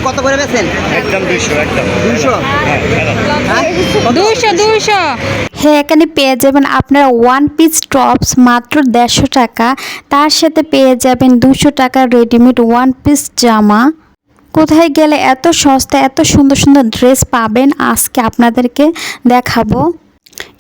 কত করে বেছেন? একদম 200 একদম 200। হ্যাঁ, এখানে পেয়ে যাবেন আপনারা ওয়ান পিস টপস মাত্র 150 টাকা। তার সাথে পেয়ে যাবেন 200 টাকা রেডিমেড ওয়ান পিস জামা। কোথায় গেলে এত সস্তা এত সুন্দর সুন্দর ড্রেস পাবেন আজকে আপনাদেরকে দেখাবো।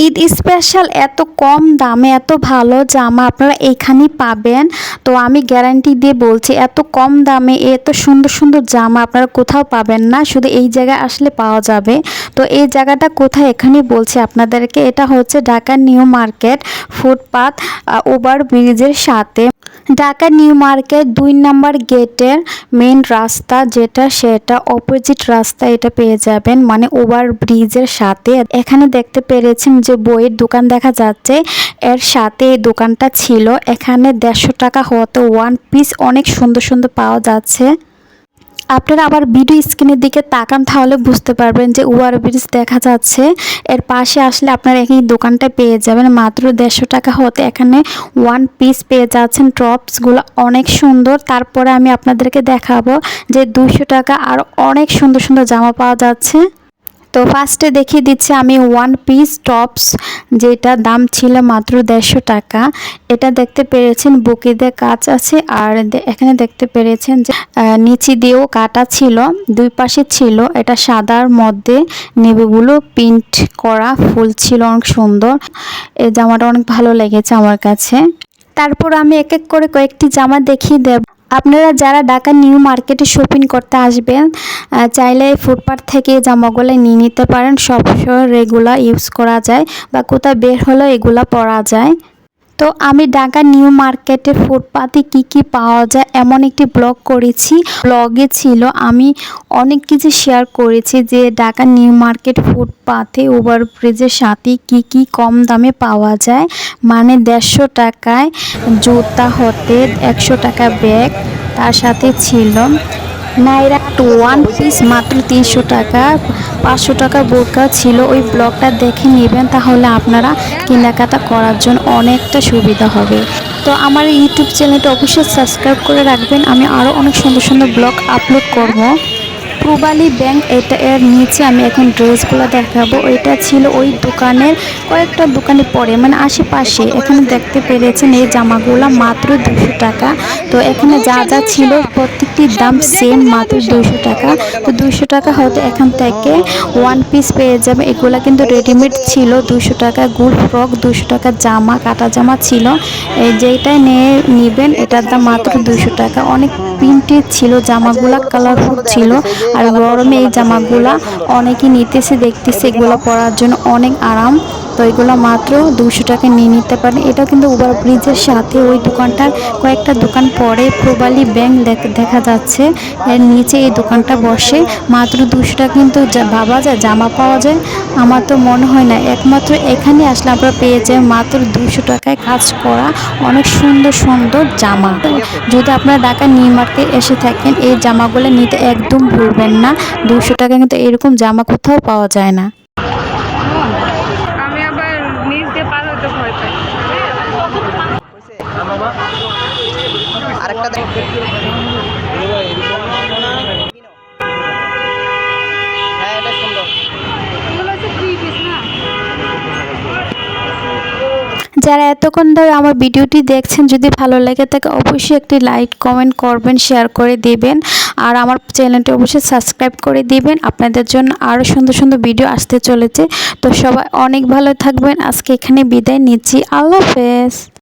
ঈদ স্পেশাল এত কম দামে এত ভালো জামা আপনারা এইখানেই পাবেন। তো আমি গ্যারান্টি দিয়ে বলছি এত কম দামে এত সুন্দর সুন্দর জামা আপনারা কোথাও পাবেন না, শুধু এই জায়গায় আসলে পাওয়া যাবে। তো এই জায়গাটা কোথায় এখানেই বলছি আপনাদেরকে, এটা হচ্ছে ঢাকা নিউ মার্কেট ফুটপাত ওভার ব্রিজের সাথে। ঢাকা নিউ মার্কেট 2 নম্বর গেটের মেন রাস্তা যেটা সেটা অপোজিট রাস্তা এটা পেয়ে যাবেন, মানে ওভার ব্রিজের সাথে। এখানে দেখতে পেরেছেন যে বইয়ের দোকান দেখা যাচ্ছে, এর সাথে এই দোকানটা ছিল। এখানে 150 টাকা হতে ওয়ান পিস অনেক সুন্দর সুন্দর পাওয়া যাচ্ছে। আপনারা আবার ভিডিও স্ক্রিনের দিকে তাকান তাহলে বুঝতে পারবেন যে ওভার ব্রিজ দেখা যাচ্ছে। এর পাশে আসলে আপনারা এই দোকানটা পেয়ে যাবেন মাত্র 150 টাকা হতে। এখানে ওয়ান পিস পেয়ে যাচ্ছেন, টপসগুলো অনেক সুন্দর। তারপরে আমি আপনাদেরকে দেখাবো যে 200 টাকা আর অনেক সুন্দর সুন্দর জামা পাওয়া যাচ্ছে। তো ফার্স্টে দেখিয়ে দিচ্ছি আমি ওয়ান পিস টপস, যেটা দাম ছিল মাত্র 150 টাকা। এটা দেখতে পেরেছেন বুকিতে কাজ আছে, আর এখানে দেখতে পেরেছেন যে নিচে দিয়েও কাটা ছিল, দুই পাশে ছিল। এটা সাদার মধ্যে নেভিগুলো প্রিন্ট করা ফুল ছিল, অনেক সুন্দর। এই জামাটা অনেক ভালো লেগেছে আমার কাছে। তারপর আমি এক এক করে কয়েকটি জামা দেখিয়ে দেব। আপনারা যারা ঢাকা নিউ মার্কেটে শপিং করতে আসবেন চাইলে ফুটপাথ থেকে জামাগুলো নিয়ে নিতে পারেন। সবসময় রেগুলার ইউজ করা যায় বা কোথাও বের হলেও এগুলা পরা যায়। তো আমি ঢাকা নিউ মার্কেটের ফুটপাতে কি পাওয়া যায় এমন একটি ব্লগ করেছি। ব্লগে ছিল আমি অনেক কিছু শেয়ার করেছি যে ঢাকা নিউ মার্কেট ফুটপাতে ওভার ব্রিজের সাথে কি কম দামে পাওয়া যায়, মানে 150 টাকায় জুতা হতে 100 টাকা ব্যাগ, তার সাথে ছিল নাইরা ওয়ান পিস মাত্র 300 টাকা, 500 টাকা বোরকা ছিল। ওই ব্লগটা দেখে নেবেন তাহলে আপনারা কেনাকাটা করার জন্য অনেকটা সুবিধা হবে। তো আমার ইউটিউব চ্যানেলটা অবশ্যই সাবস্ক্রাইব করে রাখবেন, আমি আরও অনেক সুন্দর সুন্দর ব্লগ আপলোড করব। পূবালী ব্যাংক এটা এর নিচে আমি এখন ড্রেসগুলো দেখাবো। এটা ছিল ওই দোকানের কয়েকটা দোকানে পরে, মানে আশেপাশে। এখানে দেখতে পেরেছেন এই জামাগুলো মাত্র 200 টাকা। তো এখানে যা যা ছিল প্রত্যেকটির দাম সেম, মাত্র 200 টাকা। তো 200 টাকা হয়তো এখান থেকে ওয়ান পিস পেয়ে যাবে। এগুলো কিন্তু রেডিমেড ছিল 200 টাকা। গুল ফ্রক 200 টাকা, জামা কাটা জামা ছিল। এই যেটাই নেবেন এটার দাম মাত্র 200 টাকা। অনেক প্রিন্টেড ছিল জামাগুলা, কালারফুল ছিল। আর গরমে এই জামাগুলা অনেকেই নিতেছে, দেখতেছে, এগুলো পরার জন্য অনেক আরাম। তো এগুলো মাত্র 200 টাকা নিয়ে নিতে পারেন। এটা কিন্তু ওভার ব্রিজের সাথে ওই দোকানটার কয়েকটা দোকান পরে পূবালী ব্যাংক দেখা যাচ্ছে, এর নিচে এই দোকানটা বসে। মাত্র 200 টাকা কিন্তু ভাবা যায় জামা পাওয়া যায়? আমার তো মনে হয় না। একমাত্র এখানে আসলে আমরা পেয়ে যাই মাত্র 200 টাকায় কাজ করা অনেক সুন্দর সুন্দর জামা। যদি আপনারা ঢাকা নিউ মার্কেটে এসে থাকেন এই জামাগুলো নিতে একদম ভুলবেন না। 200 টাকা কিন্তু এরকম জামা কোথাও পাওয়া যায় না। আমি আবার নিচ দিয়ে পার হতে ভয় পাই। আরেকটা দেখ। হ্যাঁ, এটা সুন্দর। যারা এতক্ষণ ধরে আমার ভিডিওটি দেখছেন, যদি ভালো লাগে তাকে অবশ্যই একটি লাইক কমেন্ট করবেন, শেয়ার করে দিবেন, আর আমার চ্যানেলটি অবশ্যই সাবস্ক্রাইব করে দিবেন। আপনাদের জন্য আরও সুন্দর সুন্দর ভিডিও আসতে চলেছে। তো সবাই অনেক ভালো থাকবেন। আজকে এখানে বিদায় নিচ্ছি। আল্লাহ হাফেজ।